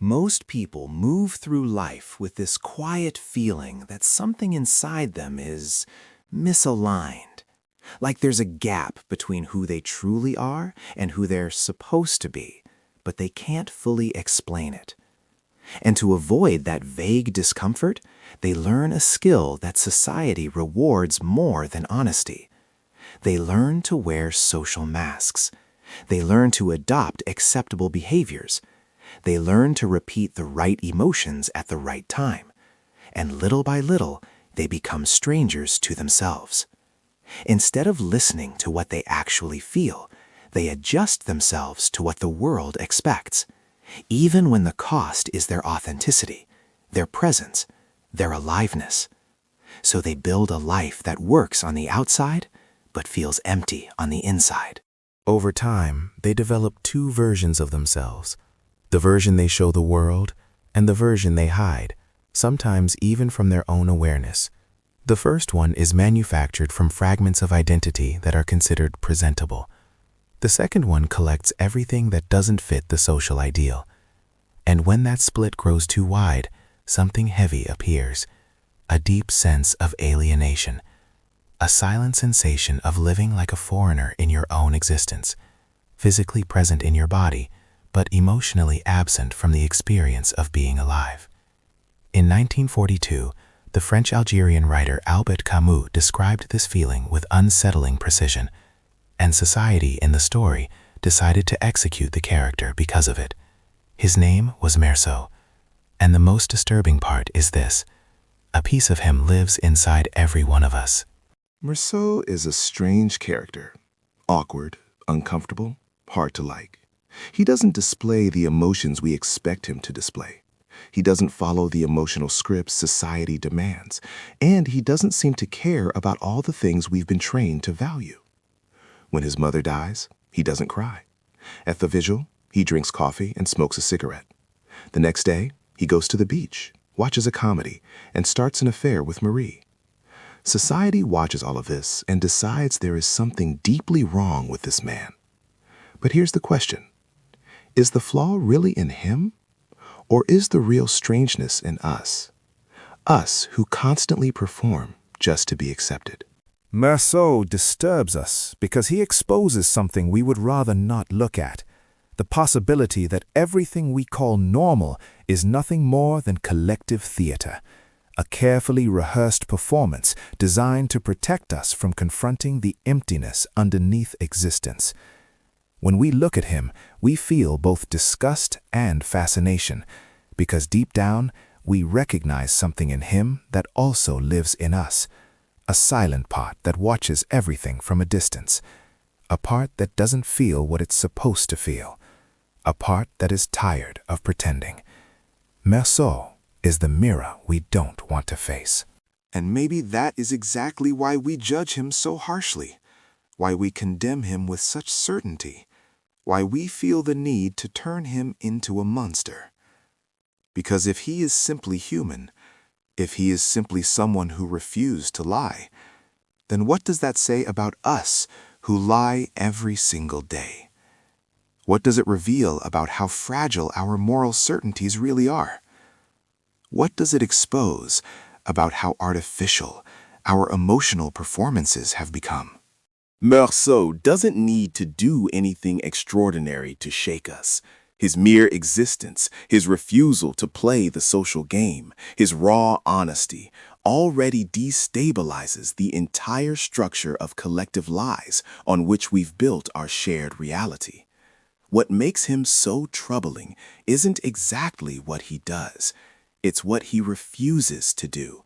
Most people move through life with this quiet feeling that something inside them is misaligned. Like there's a gap between who they truly are and who they're supposed to be, but they can't fully explain it. And to avoid that vague discomfort, they learn a skill that society rewards more than honesty. They learn to wear social masks. They learn to adopt acceptable behaviors. They learn to repeat the right emotions at the right time. And little by little, they become strangers to themselves. Instead of listening to what they actually feel, they adjust themselves to what the world expects, even when the cost is their authenticity, their presence, their aliveness. So they build a life that works on the outside, but feels empty on the inside. Over time, they develop two versions of themselves: the version they show the world and the version they hide, sometimes even from their own awareness. The first one is manufactured from fragments of identity that are considered presentable. The second one collects everything that doesn't fit the social ideal. And when that split grows too wide, something heavy appears: a deep sense of alienation, a silent sensation of living like a foreigner in your own existence, physically present in your body, but emotionally absent from the experience of being alive. In 1942, the French-Algerian writer Albert Camus described this feeling with unsettling precision, and society in the story decided to execute the character because of it. His name was Meursault, and the most disturbing part is this: a piece of him lives inside every one of us. Meursault is a strange character. Awkward, uncomfortable, hard to like. He doesn't display the emotions we expect him to display. He doesn't follow the emotional scripts society demands, and he doesn't seem to care about all the things we've been trained to value. When his mother dies, he doesn't cry. At the vigil, he drinks coffee and smokes a cigarette. The next day, he goes to the beach, watches a comedy, and starts an affair with Marie. Society watches all of this and decides there is something deeply wrong with this man. But here's the question: is the flaw really in him? Or is the real strangeness in us? Us who constantly perform just to be accepted. Meursault disturbs us because he exposes something we would rather not look at: the possibility that everything we call normal is nothing more than collective theater, a carefully rehearsed performance designed to protect us from confronting the emptiness underneath existence. When we look at him, we feel both disgust and fascination, because deep down, we recognize something in him that also lives in us, a silent part that watches everything from a distance, a part that doesn't feel what it's supposed to feel, a part that is tired of pretending. Meursault is the mirror we don't want to face. And maybe that is exactly why we judge him so harshly, why we condemn him with such certainty, why we feel the need to turn him into a monster. Because if he is simply human, if he is simply someone who refused to lie, then what does that say about us who lie every single day? What does it reveal about how fragile our moral certainties really are? What does it expose about how artificial our emotional performances have become? Meursault doesn't need to do anything extraordinary to shake us. His mere existence, his refusal to play the social game, his raw honesty already destabilizes the entire structure of collective lies on which we've built our shared reality. What makes him so troubling isn't exactly what he does. It's what he refuses to do: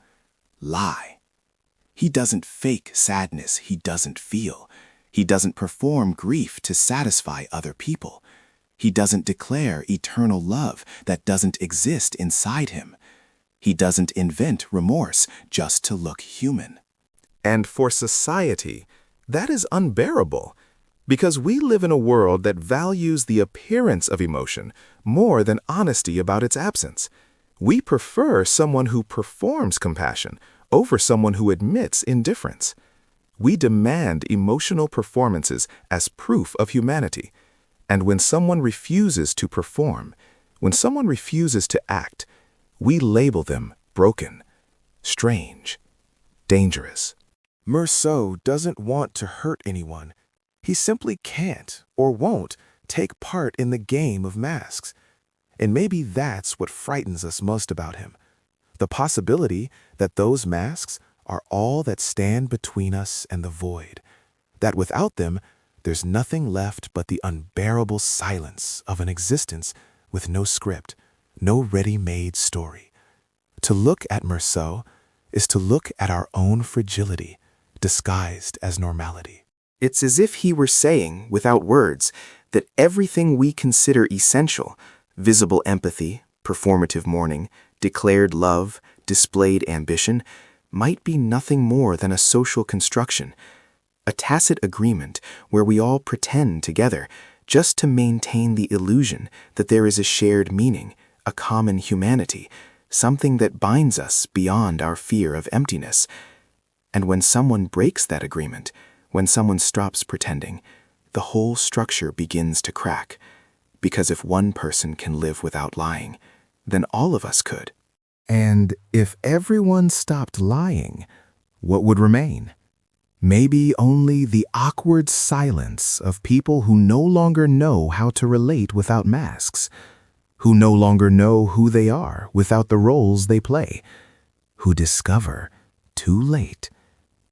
lie. He doesn't fake sadness he doesn't feel. He doesn't perform grief to satisfy other people. He doesn't declare eternal love that doesn't exist inside him. He doesn't invent remorse just to look human. And for society, that is unbearable, because we live in a world that values the appearance of emotion more than honesty about its absence. We prefer someone who performs compassion over someone who admits indifference. We demand emotional performances as proof of humanity, and when someone refuses to perform, When someone refuses to act, we label them broken, strange, dangerous. Meursault doesn't want to hurt anyone. He simply can't or won't take part in the game of masks. And maybe that's what frightens us most about him. The possibility that those masks are all that stand between us and the void. That without them, there's nothing left but the unbearable silence of an existence with no script, no ready-made story. To look at Meursault is to look at our own fragility, disguised as normality. It's as if he were saying, without words, that everything we consider essential, visible empathy, performative mourning, declared love, displayed ambition, might be nothing more than a social construction, a tacit agreement where we all pretend together just to maintain the illusion that there is a shared meaning, a common humanity, something that binds us beyond our fear of emptiness. And when someone breaks that agreement, when someone stops pretending, the whole structure begins to crack. Because if one person can live without lying, then all of us could. And if everyone stopped lying, what would remain? Maybe only the awkward silence of people who no longer know how to relate without masks, who no longer know who they are without the roles they play, who discover, too late,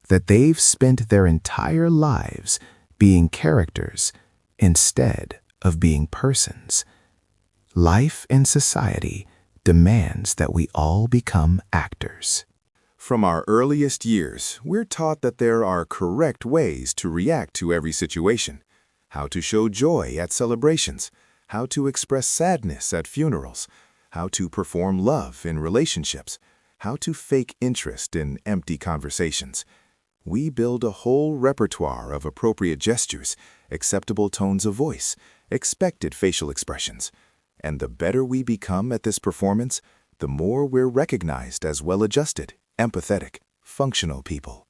that they've spent their entire lives being characters instead of being persons. Life in society demands that we all become actors. From our earliest years, we're taught that there are correct ways to react to every situation, how to show joy at celebrations, how to express sadness at funerals, how to perform love in relationships, how to fake interest in empty conversations. We build a whole repertoire of appropriate gestures, acceptable tones of voice, expected facial expressions. And the better we become at this performance, the more we're recognized as well-adjusted, empathetic, functional people.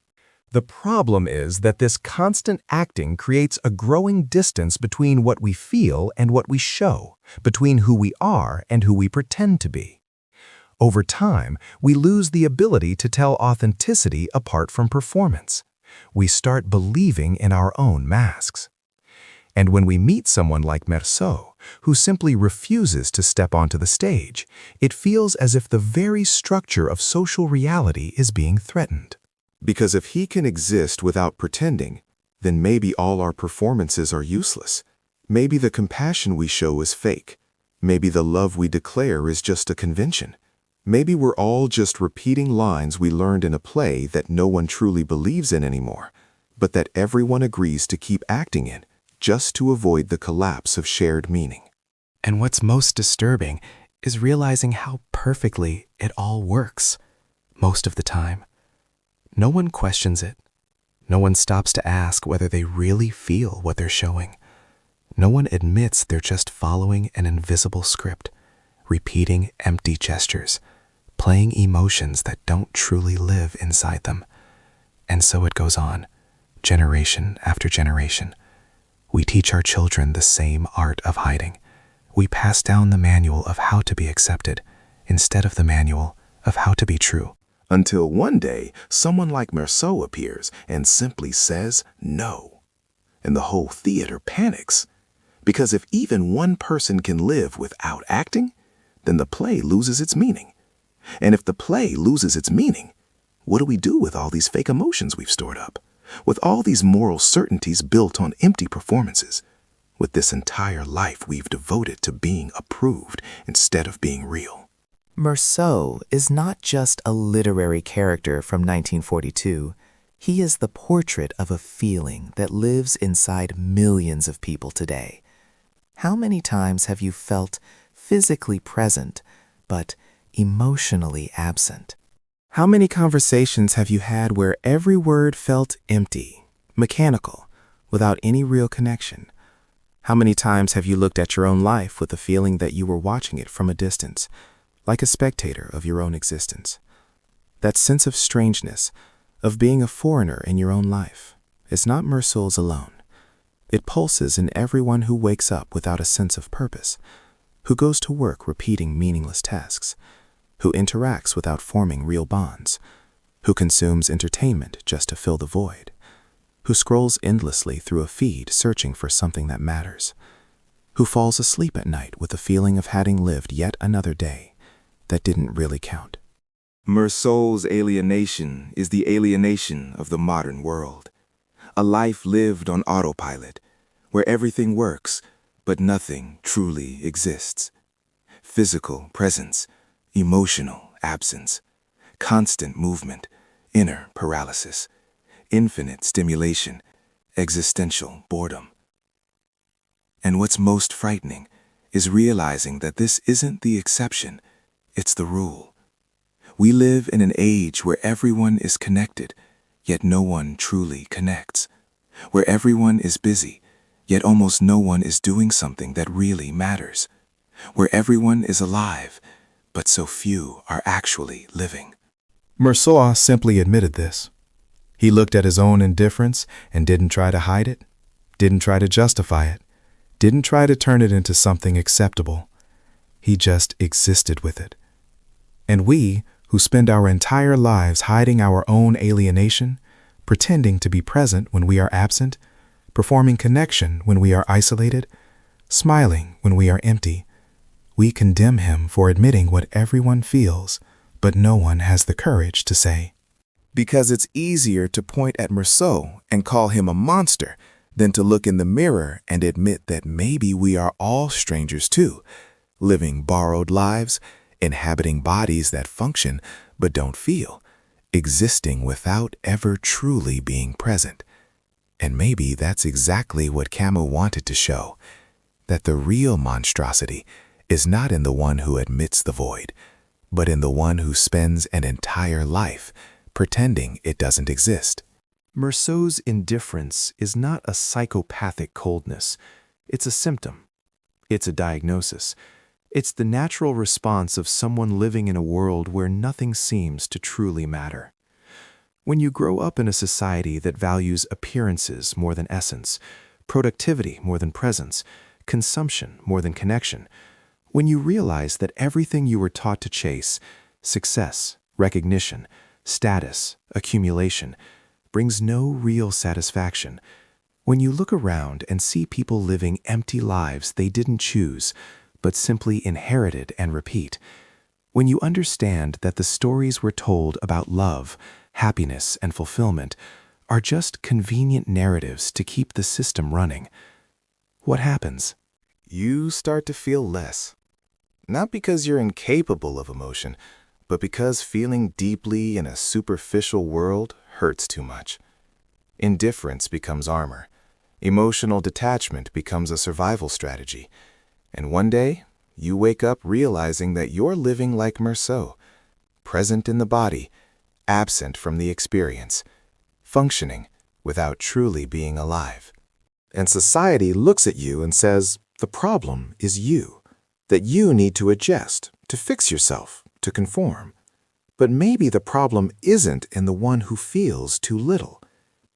The problem is that this constant acting creates a growing distance between what we feel and what we show, between who we are and who we pretend to be. Over time, we lose the ability to tell authenticity apart from performance. We start believing in our own masks. And when we meet someone like Meursault, who simply refuses to step onto the stage, it feels as if the very structure of social reality is being threatened. Because if he can exist without pretending, then maybe all our performances are useless. Maybe the compassion we show is fake. Maybe the love we declare is just a convention. Maybe we're all just repeating lines we learned in a play that no one truly believes in anymore, but that everyone agrees to keep acting in, just to avoid the collapse of shared meaning. And what's most disturbing is realizing how perfectly it all works, most of the time. No one questions it. No one stops to ask whether they really feel what they're showing. No one admits they're just following an invisible script, repeating empty gestures, playing emotions that don't truly live inside them. And so it goes on, generation after generation. We teach our children the same art of hiding. We pass down the manual of how to be accepted instead of the manual of how to be true. Until one day, someone like Meursault appears and simply says no. And the whole theater panics. Because if even one person can live without acting, then the play loses its meaning. And if the play loses its meaning, what do we do with all these fake emotions we've stored up? With all these moral certainties built on empty performances? With this entire life we've devoted to being approved instead of being real? Meursault is not just a literary character from 1942. He is the portrait of a feeling that lives inside millions of people today. How many times have you felt physically present, but emotionally absent? How many conversations have you had where every word felt empty, mechanical, without any real connection? How many times have you looked at your own life with the feeling that you were watching it from a distance, like a spectator of your own existence? That sense of strangeness, of being a foreigner in your own life, is not Meursault's alone. It pulses in everyone who wakes up without a sense of purpose, who goes to work repeating meaningless tasks, who interacts without forming real bonds, who consumes entertainment just to fill the void, who scrolls endlessly through a feed searching for something that matters, who falls asleep at night with the feeling of having lived yet another day that didn't really count. Meursault's alienation is the alienation of the modern world. A life lived on autopilot, where everything works, but nothing truly exists. Physical presence, emotional absence, constant movement, inner paralysis, infinite stimulation, existential boredom. And what's most frightening is realizing that this isn't the exception, it's the rule. We live in an age where everyone is connected, yet no one truly connects. Where everyone is busy, yet almost no one is doing something that really matters. Where everyone is alive, but so few are actually living. Meursault simply admitted this. He looked at his own indifference and didn't try to hide it, didn't try to justify it, didn't try to turn it into something acceptable. He just existed with it. And we, who spend our entire lives hiding our own alienation, pretending to be present when we are absent, performing connection when we are isolated, smiling when we are empty, we condemn him for admitting what everyone feels, but no one has the courage to say. Because it's easier to point at Meursault and call him a monster than to look in the mirror and admit that maybe we are all strangers too, living borrowed lives, inhabiting bodies that function but don't feel, existing without ever truly being present. And maybe that's exactly what Camus wanted to show, that the real monstrosity is not in the one who admits the void, but in the one who spends an entire life pretending it doesn't exist. Meursault's indifference is not a psychopathic coldness. It's a symptom. It's a diagnosis. It's the natural response of someone living in a world where nothing seems to truly matter. When you grow up in a society that values appearances more than essence, productivity more than presence, consumption more than connection, when you realize that everything you were taught to chase, success, recognition, status, accumulation, brings no real satisfaction, when you look around and see people living empty lives they didn't choose, but simply inherited and repeat, when you understand that the stories we're told about love, happiness, and fulfillment are just convenient narratives to keep the system running, what happens? You start to feel less. Not because you're incapable of emotion, but because feeling deeply in a superficial world hurts too much. Indifference becomes armor. Emotional detachment becomes a survival strategy. And one day, you wake up realizing that you're living like Meursault, present in the body, absent from the experience, functioning without truly being alive. And society looks at you and says, the problem is you, that you need to adjust, to fix yourself, to conform. But maybe the problem isn't in the one who feels too little.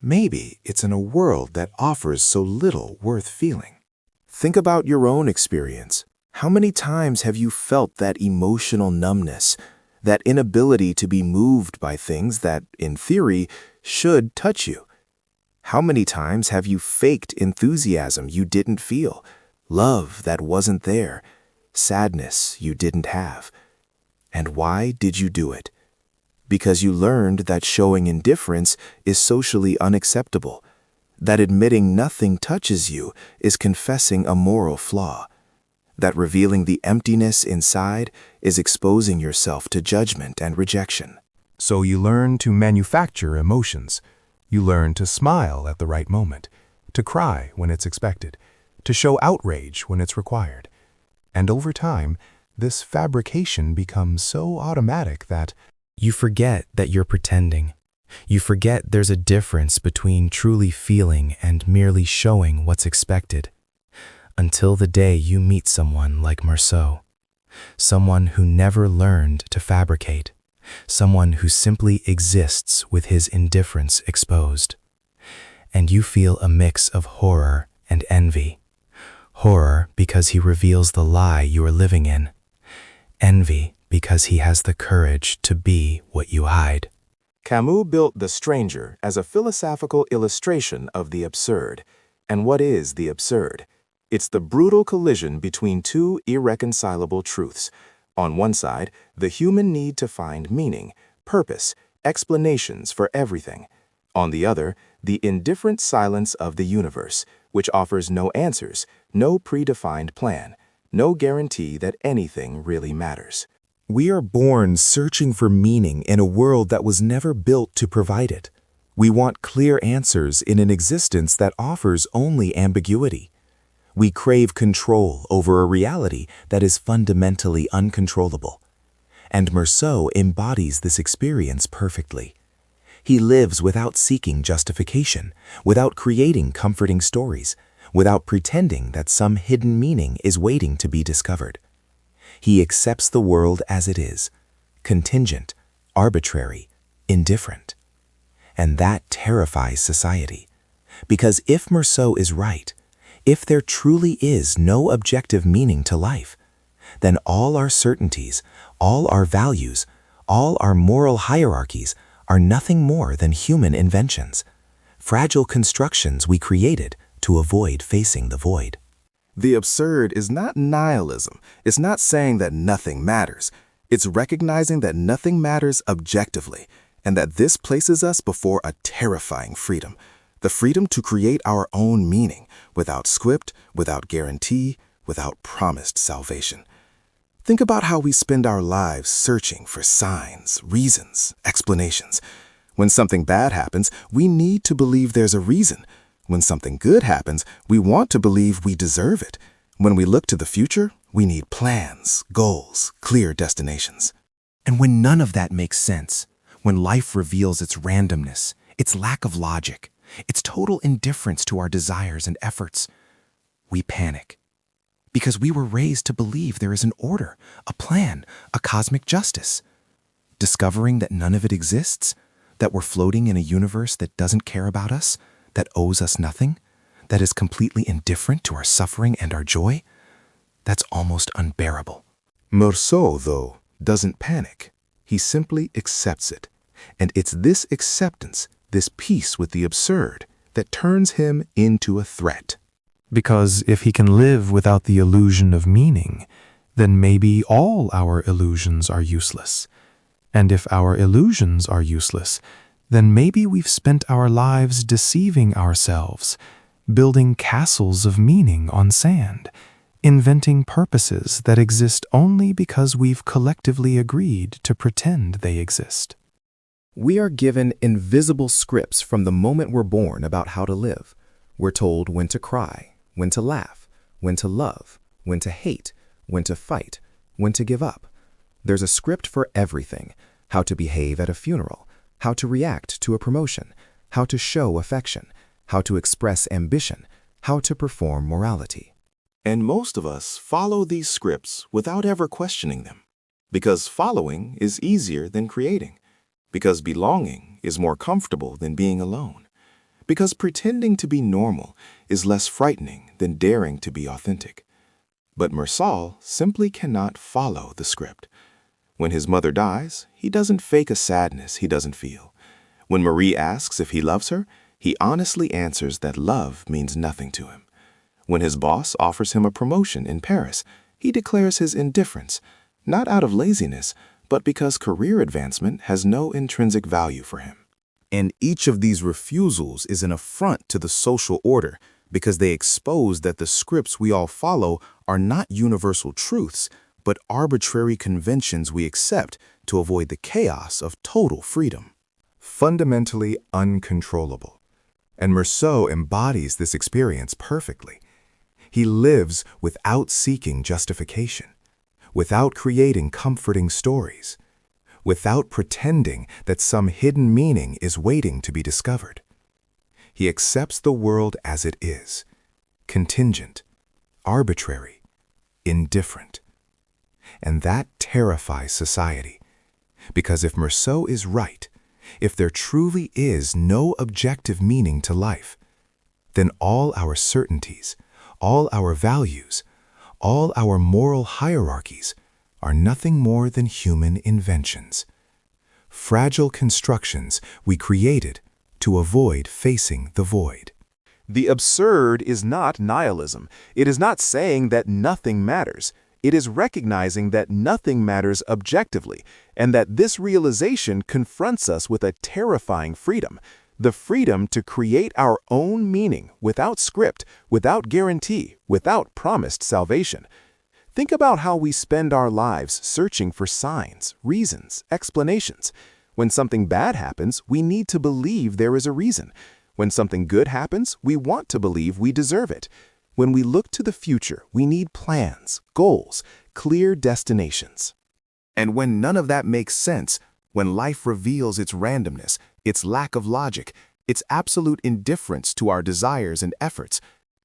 Maybe it's in a world that offers so little worth feeling. Think about your own experience. How many times have you felt that emotional numbness, that inability to be moved by things that, in theory, should touch you? How many times have you faked enthusiasm you didn't feel, love that wasn't there, sadness you didn't have? And why did you do it? Because you learned that showing indifference is socially unacceptable, that admitting nothing touches you is confessing a moral flaw, that revealing the emptiness inside is exposing yourself to judgment and rejection. So you learn to manufacture emotions. You learn to smile at the right moment, to cry when it's expected, to show outrage when it's required. And over time, this fabrication becomes so automatic that you forget that you're pretending. You forget there's a difference between truly feeling and merely showing what's expected. Until the day you meet someone like Meursault, someone who never learned to fabricate, someone who simply exists with his indifference exposed. And you feel a mix of horror and envy. Horror because he reveals the lie you are living in. Envy because he has the courage to be what you hide. Camus built The Stranger as a philosophical illustration of the absurd. And what is the absurd? It's the brutal collision between two irreconcilable truths. On one side, the human need to find meaning, purpose, explanations for everything. On the other, the indifferent silence of the universe, which offers no answers, no predefined plan, no guarantee that anything really matters. We are born searching for meaning in a world that was never built to provide it. We want clear answers in an existence that offers only ambiguity. We crave control over a reality that is fundamentally uncontrollable. And Meursault embodies this experience perfectly. He lives without seeking justification, without creating comforting stories, without pretending that some hidden meaning is waiting to be discovered. He accepts the world as it is, contingent, arbitrary, indifferent. And that terrifies society. Because if Meursault is right, if there truly is no objective meaning to life, then all our certainties, all our values, all our moral hierarchies are nothing more than human inventions, fragile constructions we created to avoid facing the void. The absurd is not nihilism. It's not saying that nothing matters. It's recognizing that nothing matters objectively, and that this places us before a terrifying freedom. The freedom to create our own meaning, without script, without guarantee, without promised salvation. Think about how we spend our lives searching for signs, reasons, explanations. When something bad happens, we need to believe there's a reason. When something good happens, we want to believe we deserve it. When we look to the future, we need plans, goals, clear destinations. And when none of that makes sense, when life reveals its randomness, its lack of logic, its total indifference to our desires and efforts, we panic. Because we were raised to believe there is an order, a plan, a cosmic justice. Discovering that none of it exists, that we're floating in a universe that doesn't care about us, that owes us nothing, that is completely indifferent to our suffering and our joy, that's almost unbearable. Meursault, though, doesn't panic. He simply accepts it. And it's this acceptance, this peace with the absurd, that turns him into a threat. Because if he can live without the illusion of meaning, then maybe all our illusions are useless. And if our illusions are useless, then maybe we've spent our lives deceiving ourselves, building castles of meaning on sand, inventing purposes that exist only because we've collectively agreed to pretend they exist. We are given invisible scripts from the moment we're born about how to live. We're told when to cry, when to laugh, when to love, when to hate, when to fight, when to give up. There's a script for everything: how to behave at a funeral, how to react to a promotion, how to show affection, how to express ambition, how to perform morality. And most of us follow these scripts without ever questioning them. Because following is easier than creating. Because belonging is more comfortable than being alone. Because pretending to be normal is less frightening than daring to be authentic. But Meursault simply cannot follow the script. When his mother dies, he doesn't fake a sadness he doesn't feel. When Marie asks if he loves her, he honestly answers that love means nothing to him. When his boss offers him a promotion in Paris, he declares his indifference, not out of laziness, but because career advancement has no intrinsic value for him. And each of these refusals is an affront to the social order, because they expose that the scripts we all follow are not universal truths, but arbitrary conventions we accept to avoid the chaos of total freedom. Fundamentally uncontrollable. And Meursault embodies this experience perfectly. He lives without seeking justification, without creating comforting stories, without pretending that some hidden meaning is waiting to be discovered. He accepts the world as it is, contingent, arbitrary, indifferent. And that terrifies society, because if Meursault is right, if there truly is no objective meaning to life, then all our certainties, all our values, all our moral hierarchies are nothing more than human inventions. Fragile constructions we created to avoid facing the void. The absurd is not nihilism. It is not saying that nothing matters. It is recognizing that nothing matters objectively, and that this realization confronts us with a terrifying freedom, the freedom to create our own meaning without script, without guarantee, without promised salvation. Think about how we spend our lives searching for signs, reasons, explanations. When something bad happens, we need to believe there is a reason. When something good happens, we want to believe we deserve it. When we look to the future, we need plans, goals, clear destinations. And when none of that makes sense, when life reveals its randomness, its lack of logic, its absolute indifference to our desires and efforts,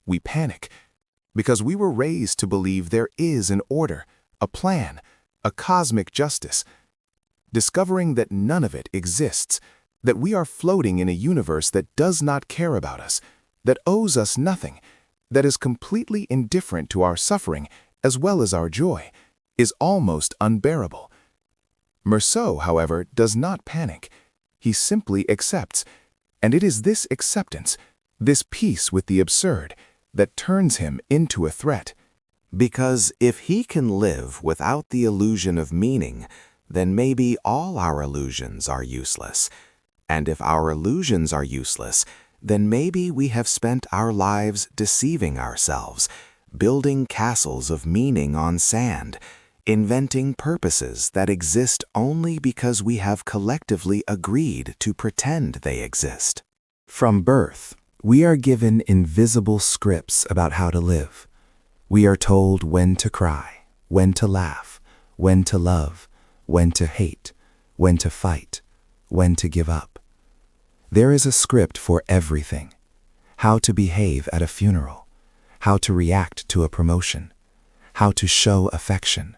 we panic. Because we were raised to believe there is an order, a plan, a cosmic justice. Discovering that none of it exists, that we are floating in a universe that does not care about us, that owes us nothing, that is completely indifferent to our suffering as well as our joy, is almost unbearable. Meursault, however, does not panic. He simply accepts, and it is this acceptance, this peace with the absurd, that turns him into a threat. Because if he can live without the illusion of meaning, then maybe all our illusions are useless. And if our illusions are useless, then maybe we have spent our lives deceiving ourselves, building castles of meaning on sand, inventing purposes that exist only because we have collectively agreed to pretend they exist. From birth, we are given invisible scripts about how to live. We are told when to cry, when to laugh, when to love, when to hate, when to fight, when to give up. There is a script for everything. How to behave at a funeral, how to react to a promotion, how to show affection,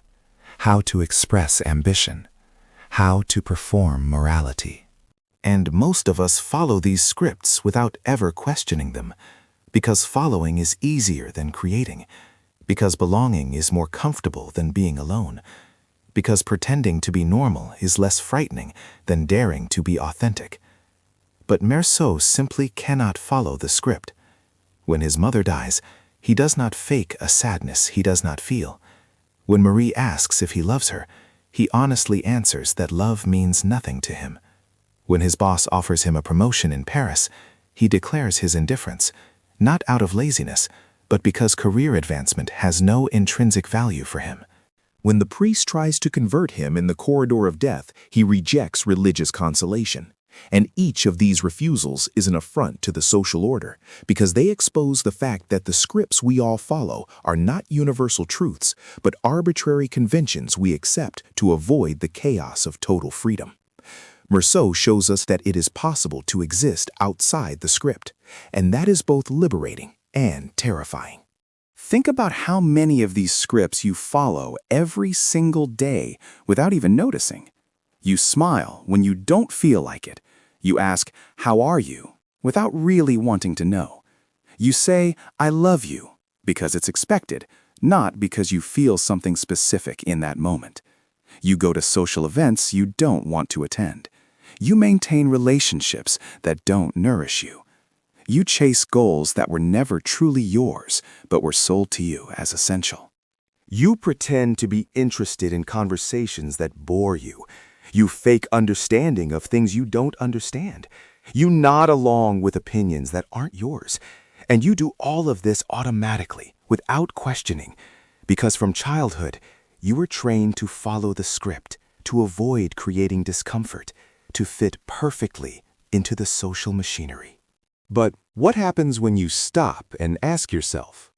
how to express ambition, how to perform morality. And most of us follow these scripts without ever questioning them, because following is easier than creating, because belonging is more comfortable than being alone, because pretending to be normal is less frightening than daring to be authentic. But Meursault simply cannot follow the script. When his mother dies, he does not fake a sadness he does not feel. When Marie asks if he loves her, he honestly answers that love means nothing to him. When his boss offers him a promotion in Paris, he declares his indifference, not out of laziness, but because career advancement has no intrinsic value for him. When the priest tries to convert him in the corridor of death, he rejects religious consolation. And each of these refusals is an affront to the social order, because they expose the fact that the scripts we all follow are not universal truths, but arbitrary conventions we accept to avoid the chaos of total freedom. Meursault shows us that it is possible to exist outside the script, and that is both liberating and terrifying. Think about how many of these scripts you follow every single day without even noticing. You smile when you don't feel like it. You ask, "How are you?" without really wanting to know. You say, "I love you," because it's expected, not because you feel something specific in that moment. You go to social events you don't want to attend. You maintain relationships that don't nourish you. You chase goals that were never truly yours, but were sold to you as essential. You pretend to be interested in conversations that bore you. You fake understanding of things you don't understand. You nod along with opinions that aren't yours. And you do all of this automatically, without questioning, because from childhood, you were trained to follow the script, to avoid creating discomfort, to fit perfectly into the social machinery. But what happens when you stop and ask yourself,